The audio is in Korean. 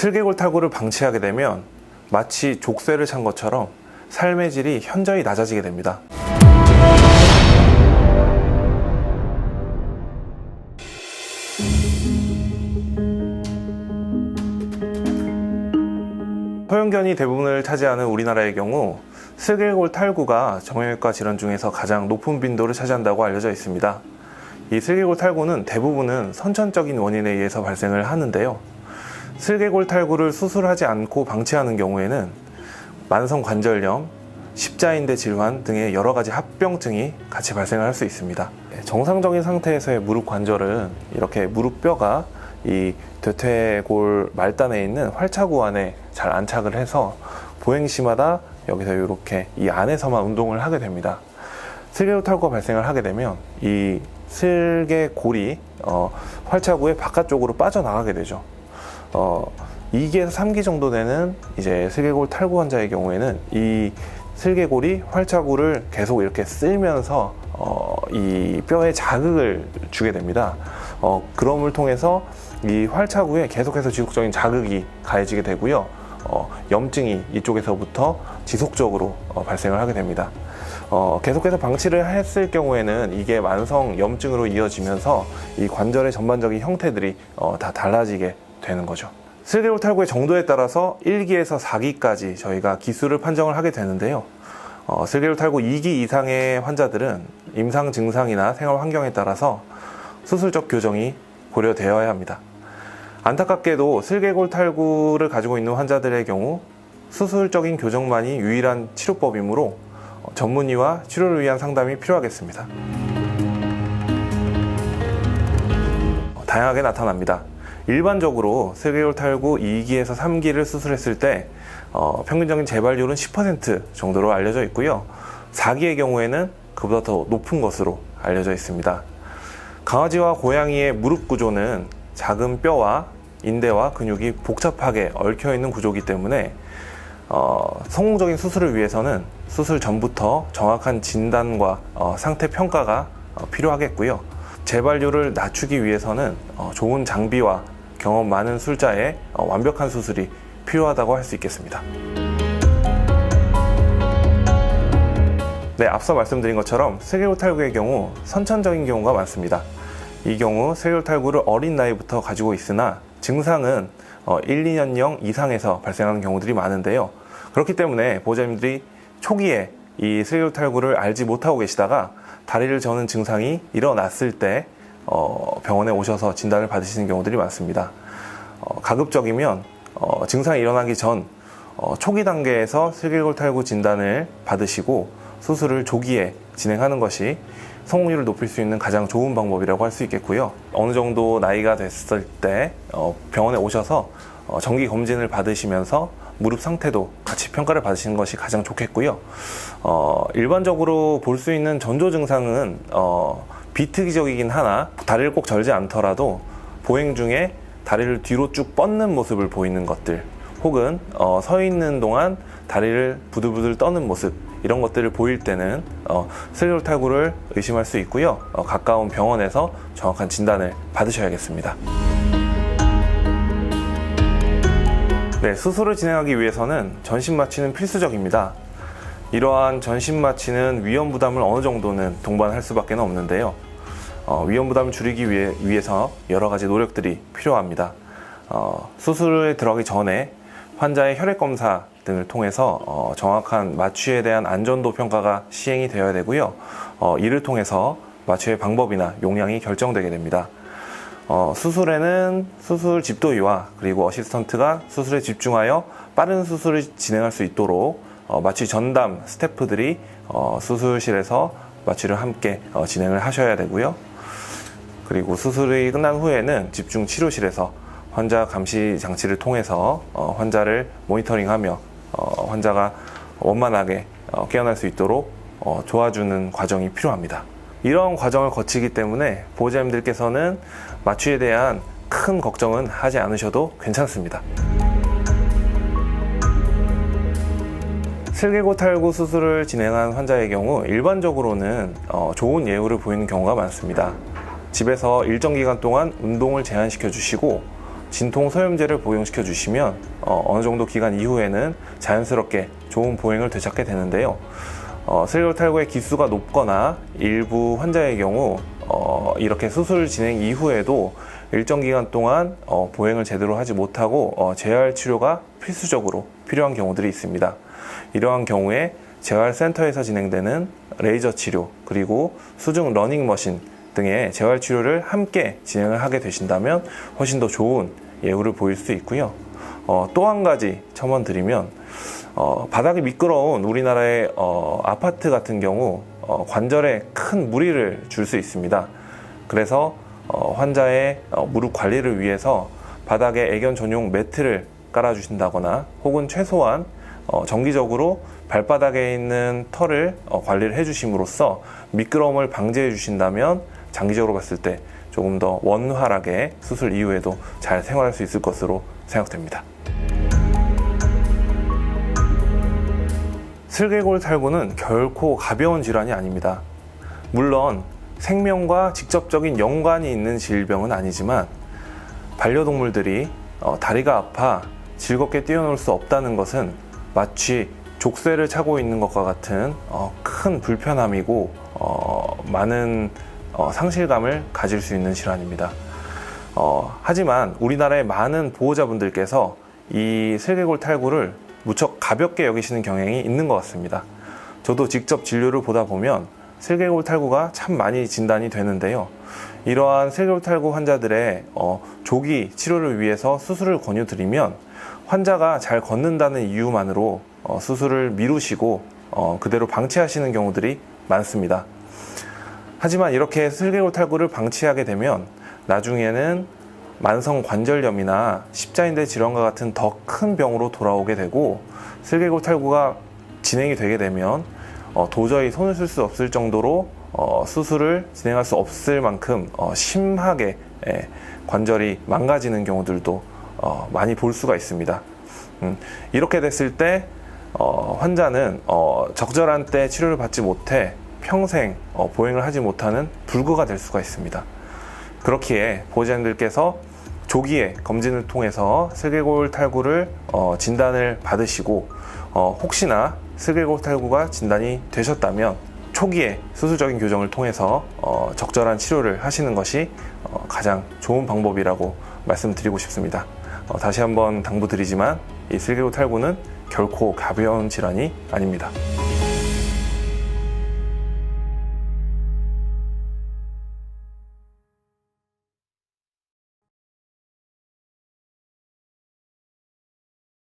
슬개골 탈구를 방치하게 되면 마치 족쇄를 찬 것처럼 삶의 질이 현저히 낮아지게 됩니다. 소형견이 대부분을 차지하는 우리나라의 경우 슬개골 탈구가 정형외과 질환 중에서 가장 높은 빈도를 차지한다고 알려져 있습니다. 이 슬개골 탈구는 대부분은 선천적인 원인에 의해서 발생을 하는데요. 슬개골 탈구를 수술하지 않고 방치하는 경우에는 만성관절염, 십자인대 질환 등의 여러 가지 합병증이 같이 발생을 할 수 있습니다. 정상적인 상태에서의 무릎 관절은 이렇게 무릎뼈가 이 대퇴골 말단에 있는 활차구 안에 잘 안착을 해서 보행시마다 여기서 이렇게 이 안에서만 운동을 하게 됩니다. 슬개골 탈구가 발생을 하게 되면 이 슬개골이 활차구의 바깥쪽으로 빠져나가게 되죠. 2기에서 3기 정도 되는 이제 슬개골 탈구 환자의 경우에는 이 슬개골이 활차구를 계속 이렇게 쓸면서 이 뼈에 자극을 주게 됩니다. 그럼을 통해서 이 활차구에 계속해서 지속적인 자극이 가해지게 되고요. 염증이 이쪽에서부터 지속적으로 발생을 하게 됩니다. 계속해서 방치를 했을 경우에는 이게 만성 염증으로 이어지면서 이 관절의 전반적인 형태들이 다 달라지게 되는 거죠. 슬개골 탈구의 정도에 따라서 1기에서 4기까지 저희가 기수를 판정을 하게 되는데요. 슬개골 탈구 2기 이상의 환자들은 임상 증상이나 생활 환경에 따라서 수술적 교정이 고려되어야 합니다. 안타깝게도 슬개골 탈구를 가지고 있는 환자들의 경우 수술적인 교정만이 유일한 치료법이므로 전문의와 치료를 위한 상담이 필요하겠습니다. 다양하게 나타납니다. 일반적으로 슬개골 탈구 2기에서 3기를 수술했을 때 평균적인 재발률은 10% 정도로 알려져 있고요. 4기의 경우에는 그보다 더 높은 것으로 알려져 있습니다. 강아지와 고양이의 무릎 구조는 작은 뼈와 인대와 근육이 복잡하게 얽혀있는 구조이기 때문에 성공적인 수술을 위해서는 수술 전부터 정확한 진단과 상태 평가가 필요하겠고요. 재발률을 낮추기 위해서는 좋은 장비와 경험 많은 술자의 완벽한 수술이 필요하다고 할 수 있겠습니다. 네, 앞서 말씀드린 것처럼 슬개골 탈구의 경우 선천적인 경우가 많습니다. 이 경우 슬개골 탈구를 어린 나이부터 가지고 있으나 증상은 1, 2년령 이상에서 발생하는 경우들이 많은데요. 그렇기 때문에 보호자님들이 초기에 이 슬개골 탈구를 알지 못하고 계시다가 다리를 저는 증상이 일어났을 때 병원에 오셔서 진단을 받으시는 경우들이 많습니다. 가급적이면 증상이 일어나기 전 초기 단계에서 슬개골 탈구 진단을 받으시고 수술을 조기에 진행하는 것이 성공률을 높일 수 있는 가장 좋은 방법이라고 할 수 있겠고요. 어느 정도 나이가 됐을 때 병원에 오셔서 정기 검진을 받으시면서 무릎 상태도 같이 평가를 받으시는 것이 가장 좋겠고요. 일반적으로 볼 수 있는 전조 증상은 비특이적이긴 하나 다리를 꼭 절지 않더라도 보행 중에 다리를 뒤로 쭉 뻗는 모습을 보이는 것들, 혹은 서 있는 동안 다리를 부들부들 떠는 모습, 이런 것들을 보일 때는 슬개골 탈구를 의심할 수 있고요. 가까운 병원에서 정확한 진단을 받으셔야겠습니다. 네, 수술을 진행하기 위해서는 전신 마취는 필수적입니다. 이러한 전신 마취는 위험 부담을 어느 정도는 동반할 수밖에 없는데요. 위험 부담을 줄이기 위해서 여러 가지 노력들이 필요합니다. 수술에 들어가기 전에 환자의 혈액 검사 등을 통해서 정확한 마취에 대한 안전도 평가가 시행이 되어야 되고요. 이를 통해서 마취의 방법이나 용량이 결정되게 됩니다. 수술에는 수술 집도의와 그리고 어시스턴트가 수술에 집중하여 빠른 수술을 진행할 수 있도록 마취 전담 스태프들이 수술실에서 마취를 함께 진행을 하셔야 되고요. 그리고 수술이 끝난 후에는 집중 치료실에서 환자 감시 장치를 통해서 환자를 모니터링하며 환자가 원만하게 깨어날 수 있도록 도와주는 과정이 필요합니다. 이런 과정을 거치기 때문에 보호자님들께서는 마취에 대한 큰 걱정은 하지 않으셔도 괜찮습니다. 슬개골 탈구 수술을 진행한 환자의 경우 일반적으로는 좋은 예후를 보이는 경우가 많습니다. 집에서 일정 기간 동안 운동을 제한시켜 주시고 진통 소염제를 복용시켜 주시면 어느 정도 기간 이후에는 자연스럽게 좋은 보행을 되찾게 되는데요. 슬개골 탈구의 기수가 높거나 일부 환자의 경우 이렇게 수술 진행 이후에도 일정 기간 동안 보행을 제대로 하지 못하고 재활 치료가 필수적으로 필요한 경우들이 있습니다. 이러한 경우에 재활센터에서 진행되는 레이저 치료 그리고 수중 러닝머신 등의 재활 치료를 함께 진행을 하게 되신다면 훨씬 더 좋은 예후를 보일 수 있고요. 또 한 가지 첨언드리면 바닥이 미끄러운 우리나라의 아파트 같은 경우 관절에 큰 무리를 줄 수 있습니다. 그래서 환자의 무릎 관리를 위해서 바닥에 애견 전용 매트를 깔아주신다거나 혹은 최소한 정기적으로 발바닥에 있는 털을 관리를 해주심으로써 미끄러움을 방지해 주신다면 장기적으로 봤을 때 조금 더 원활하게 수술 이후에도 잘 생활할 수 있을 것으로 생각됩니다. 슬개골 탈구는 결코 가벼운 질환이 아닙니다. 물론 생명과 직접적인 연관이 있는 질병은 아니지만 반려동물들이 다리가 아파 즐겁게 뛰어놀 수 없다는 것은 마치 족쇄를 차고 있는 것과 같은 큰 불편함이고 많은 상실감을 가질 수 있는 질환입니다. 하지만 우리나라의 많은 보호자분들께서 이 슬개골 탈구를 무척 가볍게 여기시는 경향이 있는 것 같습니다. 저도 직접 진료를 보다 보면 슬개골 탈구가 참 많이 진단이 되는데요. 이러한 슬개골 탈구 환자들의 조기 치료를 위해서 수술을 권유드리면 환자가 잘 걷는다는 이유만으로 수술을 미루시고 그대로 방치하시는 경우들이 많습니다. 하지만 이렇게 슬개골 탈구를 방치하게 되면 나중에는 만성 관절염이나 십자인대 질환과 같은 더 큰 병으로 돌아오게 되고 슬개골 탈구가 진행이 되게 되면 도저히 손을 쓸 수 없을 정도로 수술을 진행할 수 없을 만큼 심하게 관절이 망가지는 경우들도 많이 볼 수가 있습니다. 이렇게 됐을 때 환자는 적절한 때 치료를 받지 못해 평생 보행을 하지 못하는 불구가 될 수가 있습니다. 그렇기에 보호자님들께서 조기에 검진을 통해서 슬개골 탈구를 진단을 받으시고 혹시나 슬개골 탈구가 진단이 되셨다면 초기에 수술적인 교정을 통해서 적절한 치료를 하시는 것이 가장 좋은 방법이라고 말씀드리고 싶습니다. 다시 한번 당부드리지만 이 슬개골 탈구는 결코 가벼운 질환이 아닙니다.